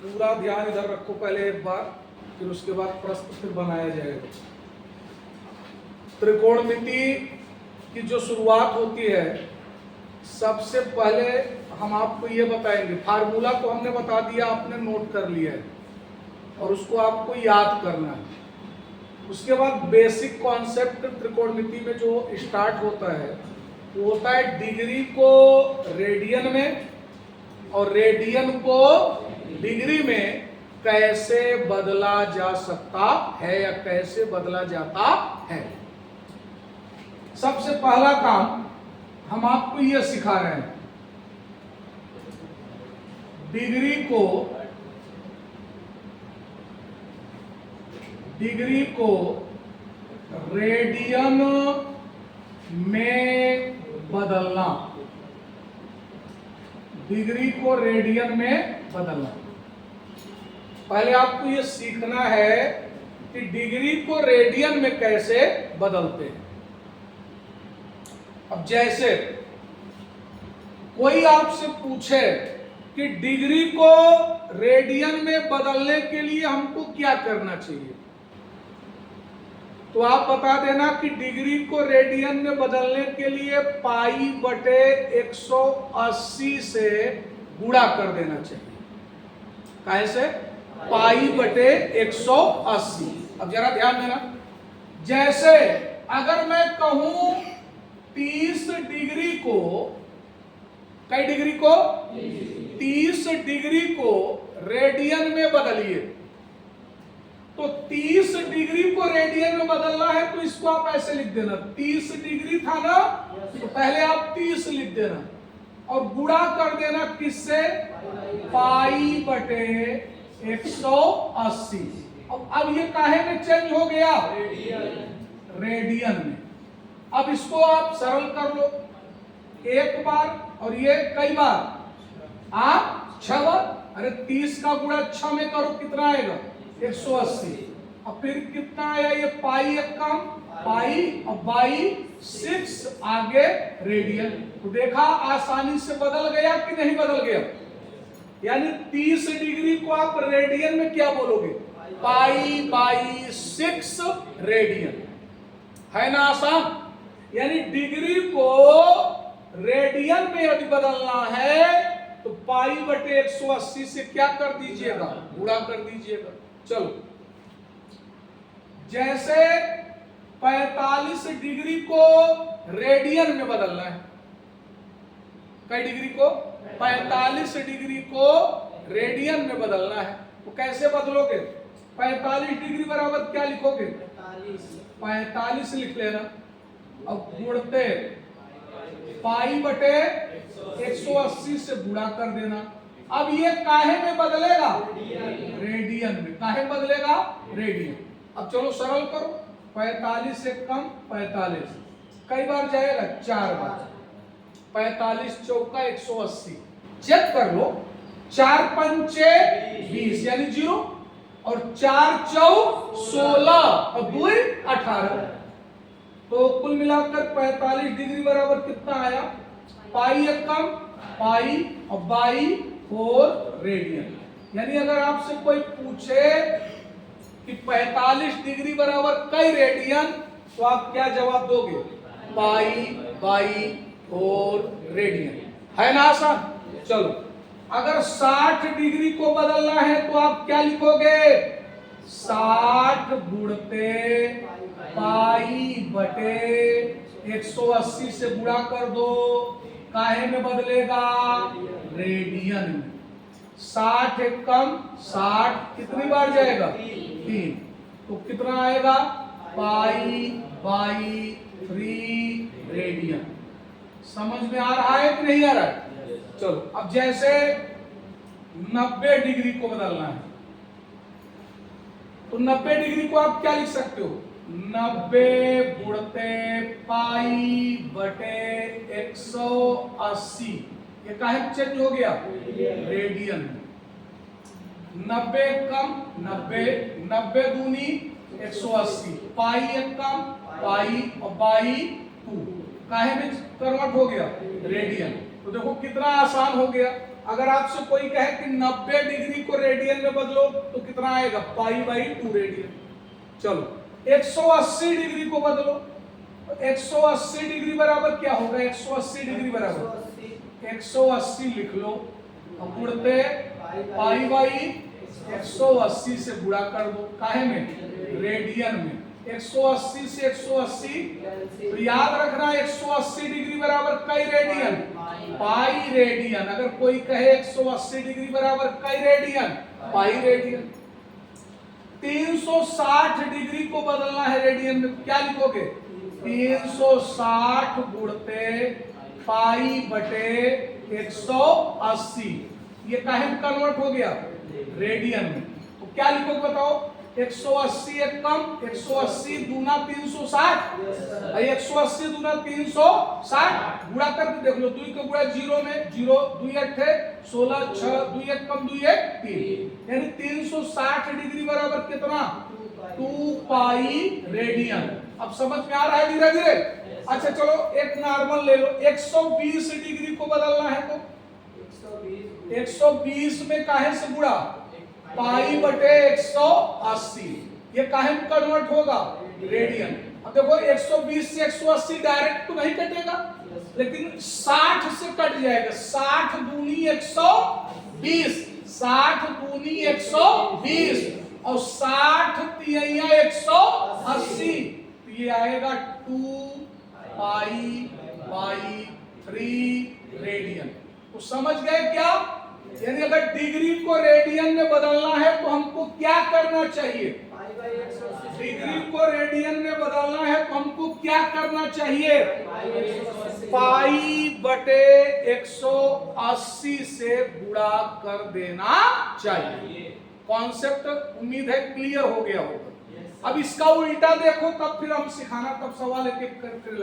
पूरा ध्यान इधर रखो पहले एक बार, फिर उसके बाद प्रश्न फिर बनाया जाएगा। त्रिकोणमिति की जो शुरुआत होती है, सबसे पहले हम आपको ये बताएंगे, फार्मूला तो हमने बता दिया, आपने नोट कर लिया है और उसको आपको याद करना है। उसके बाद बेसिक कॉन्सेप्ट त्रिकोणमिति में जो स्टार्ट होता है वो होता है डिग्री को रेडियन में और रेडियन को डिग्री में कैसे बदला जा सकता है या कैसे बदला जाता है। सबसे पहला काम हम आपको यह सिखा रहे हैं, डिग्री को रेडियन में बदलना, डिग्री को रेडियन में बदलना। पहले आपको यह सीखना है कि डिग्री को रेडियन में कैसे बदलते हैं। अब जैसे कोई आपसे पूछे कि डिग्री को रेडियन में बदलने के लिए हमको क्या करना चाहिए, तो आप बता देना कि डिग्री को रेडियन में बदलने के लिए पाई बटे 180 से गुणा कर देना चाहिए। कैसे? पाई बटे 180। अब जरा ध्यान देना, जैसे अगर मैं कहूं 30 डिग्री को, कई डिग्री को 30 डिग्री को रेडियन में बदलिए, तो 30 डिग्री को रेडियन में बदलना है तो इसको आप ऐसे लिख देना, 30 डिग्री था ना तो पहले आप 30 लिख देना और गुणा कर देना किससे? पाई बटे 180। अब ये काहे में चेंज हो गया? रेडियन में। अब इसको आप सरल कर लो, एक बार और ये कई बार, आप 6 बार। अरे 30 का गुणा 6 में करो, कितना आएगा? 180। अब फिर कितना आया? ये पाई एक कम, पाई और बाई 6 आगे रेडियन। तो देखा आसानी से बदल गया कि नहीं बदल गया? यानी 30 डिग्री को आप रेडियन में क्या बोलोगे? Pi by 6 radian. है ना आसान? यानी डिग्री को रेडियन में यदि बदलना है तो पाई बटे 180 से क्या कर दीजिएगा? गुणा कर दीजिएगा। चलो, जैसे 45 डिग्री को रेडियन में बदलना है, कई डिग्री को? 45 डिग्री को रेडियन में बदलना है, तो कैसे बदलोगे? 45 डिग्री बराबर क्या लिखोगे? 45 लिख लेना। अब गुणते पाई बटे 180 से गुणा कर देना। अब ये काहे में बदलेगा? रेडियन में। काहे बदलेगा? रेडियन। अब चलो सरल करो, 45 से कम 45 कई बार जाएगा? 4 बार। 45 चौका 180, चेक कर लो, 4 पंचे 20 यानी 0 और 4 चौक 16 और 2 18, तो कुल मिलाकर 45 डिग्री बराबर कितना आया? पाई एक कम, पाई और बाई 4 रेडियन। यानी अगर आपसे कोई पूछे कि 45 डिग्री बराबर कई रेडियन, तो आप क्या जवाब दोगे? Pi by 4 radian. है ना आसान? चलो, अगर 60 डिग्री को बदलना है तो आप क्या लिखोगे? 60 गुणते पाई बटे 180 से गुणा कर दो। काहे में बदलेगा? रेडियन में। 60 एक कम 60 कितनी बार जाएगा? 3, तो कितना आएगा? Pi by 3 radian. समझ में आ रहा है कि नहीं आ रहा है? चलो, अब जैसे 90 डिग्री को बदलना है, तो 90 डिग्री को आप क्या लिख सकते हो? 90 गुणते पाई बटे 180। ये काहे चेंज हो गया? रेडियन। 90 कम 90, 90 दूनी 180, पाई एक कम पाई और बाई 2, काहे में कन्वर्ट हो गया? रेडियन। तो देखो कितना आसान हो गया। अगर आपसे कोई कहे कि 90 डिग्री को रेडियन में बदलो तो कितना आएगा? Pi by 2 radian. चलो 180 डिग्री को बदलो, 180 डिग्री बराबर क्या होगा? 180 डिग्री बराबर 180 लिख लो और गुणते पाई बाई 180 से गुणा कर दो। काहे में? रेडियन में। 180 से 180 तो याद रखना 180 डिग्री बराबर कई रेडियन? Pi radian. अगर कोई कहे 180 डिग्री बराबर कई रेडियन? Pi radian. 360 डिग्री को बदलना है रेडियन में, क्या लिखोगे? 360 गुणते पाई बटे 180। ये काहे में कन्वर्ट हो गया? रेडियन में। तो क्या लिखोगे बताओ? 180 एक कम, 180 दूना 360, 180 दूना 360 गुणा करके देख लो। 2 का गुणा 0 में 0, 2 8 है 16, 6 2 1 कम 2 1 3, यानी 360 डिग्री बराबर कितना? 2 पाई रेडियन। अब समझ में आ रहा है धीरे धीरे? अच्छा चलो एक नॉर्मल ले लो। 120 डिग्री को बदलना है तो 120 में काहे से गुणा? पाई बटे 180। ये काहे में कन्वर्ट होगा? रेडियन। अब देखो 120 से 180 डायरेक्ट तो नहीं कटेगा, लेकिन 60 से कट जाएगा। 60 दूनी 120, 60 दूनी 120 और 60 तिहैया 180। तो ये आएगा 2 पाई बाई 3 रेडियन। तो समझ गए क्या? यानी अगर डिग्री को रेडियन में बदलना है तो हमको क्या करना चाहिए? डिग्री को रेडियन में बदलना है तो हमको क्या करना चाहिए? पाई बटे 180 से गुणा कर देना चाहिए। कॉन्सेप्ट उम्मीद है क्लियर हो गया होगा। अब इसका उल्टा देखो, तब फिर हम सिखाना, तब सवाल एक एक करके